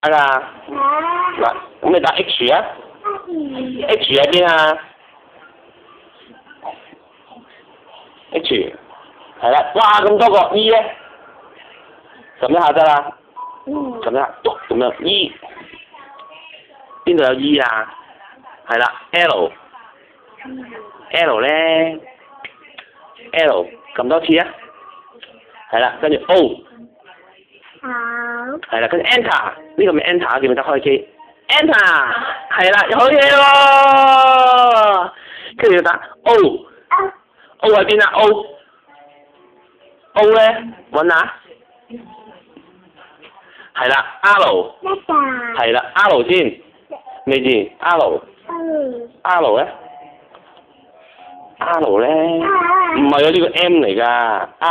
打㗎。嗱，咁你打 H 啊 ？H 喺邊啊？H 係啦，哇咁多個 E 咧，撳一下得啦，撳一下，咁樣 E， 邊度有 E 啊？係啦 ，L 咧 ，L 撳多次啊，係啦，跟住 O， 係啦，跟住 Enter， 呢個咪 Enter 記唔記得開機 ？Enter 係啦，好嘢喎，跟住要打 O 喺邊啊 ？O 咧，揾下，係啦 ，R 係啦 ，R 先，咩字 ？R 咧 ？R 咧，唔係啊，呢個 M 嚟㗎 ，R 啊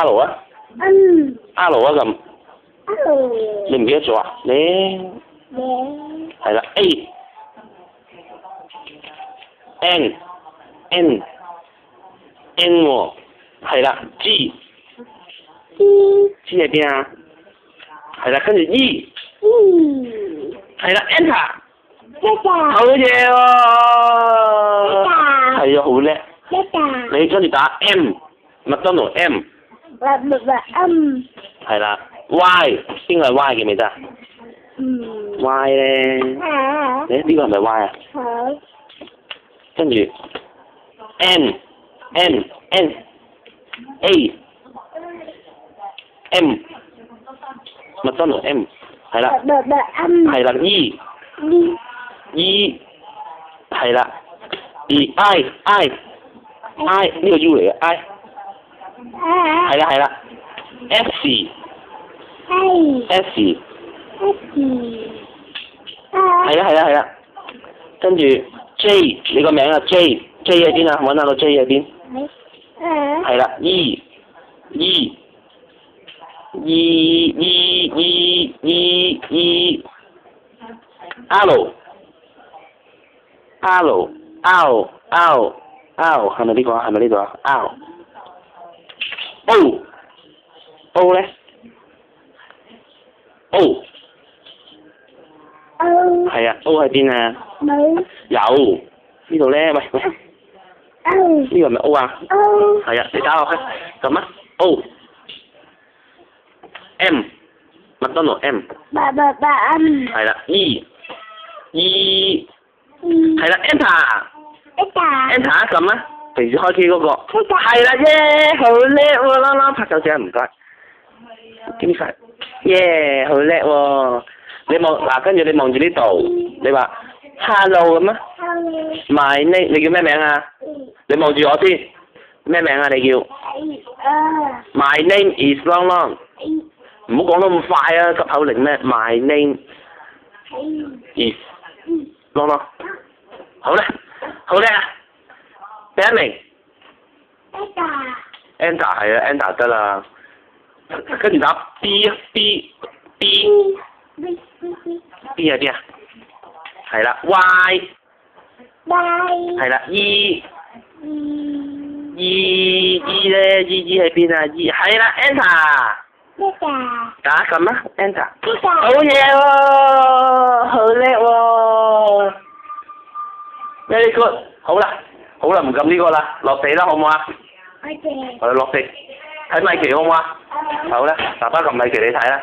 ，R 啊咁，你唔記得咗啊？你係啦 ，N 喎，係啦 ，G 喺邊啊？係啦，跟住 E， 係啦 ，Enter， 好嘢喎，係啊，好叻。你跟住打 M， 麥當勞 M， 係啦 ，Y 邊個係 Y 記唔記得？Y 咧，呢個係咪 Y 啊？跟住 N A M， 麥當勞 M， 係啦，係啦 E 係啦 I 呢個 U 嚟嘅 I， 係啦 S 係啦，跟住 J 你個名啊 J 喺邊啊？揾下個 J 喺邊？係啦 E R 係咪呢個啊？係咪呢度啊 ？R O 咧 O 係啊 O 喺邊啊？有呢度咧，喂，呢個係咪 O 啊？係啊，你打落去咁啊 O M 麥當勞 M 係啦 E 係啦 Enter 撳啊，平時開機嗰個係啦耶，好叻喎，啦啦拍手掌唔該，經常耶，好叻喎，你望嗱，跟住你望住呢度，你話 Hello 咁啊 ，My name 你叫咩名啊？你望住我先，咩名啊？你叫 My name is Long Long， 唔好講得咁快啊，急口令咩 ？My name is Long Long， 好咧。好叻啊！第一名 Enter 係啊 ，Enter 得啦。跟住打 B 喺邊啊？係啦 Y 係啦 E 咧 E 喺邊啊 ？E 係啦 Enter 打撳啊 Enter 好嘢喎，好叻喎！Very good， 好啦，唔撳呢個啦，落地啦，好唔好啊？我哋落地睇米奇好唔好啊？好啦，爸爸撳米奇你睇啦。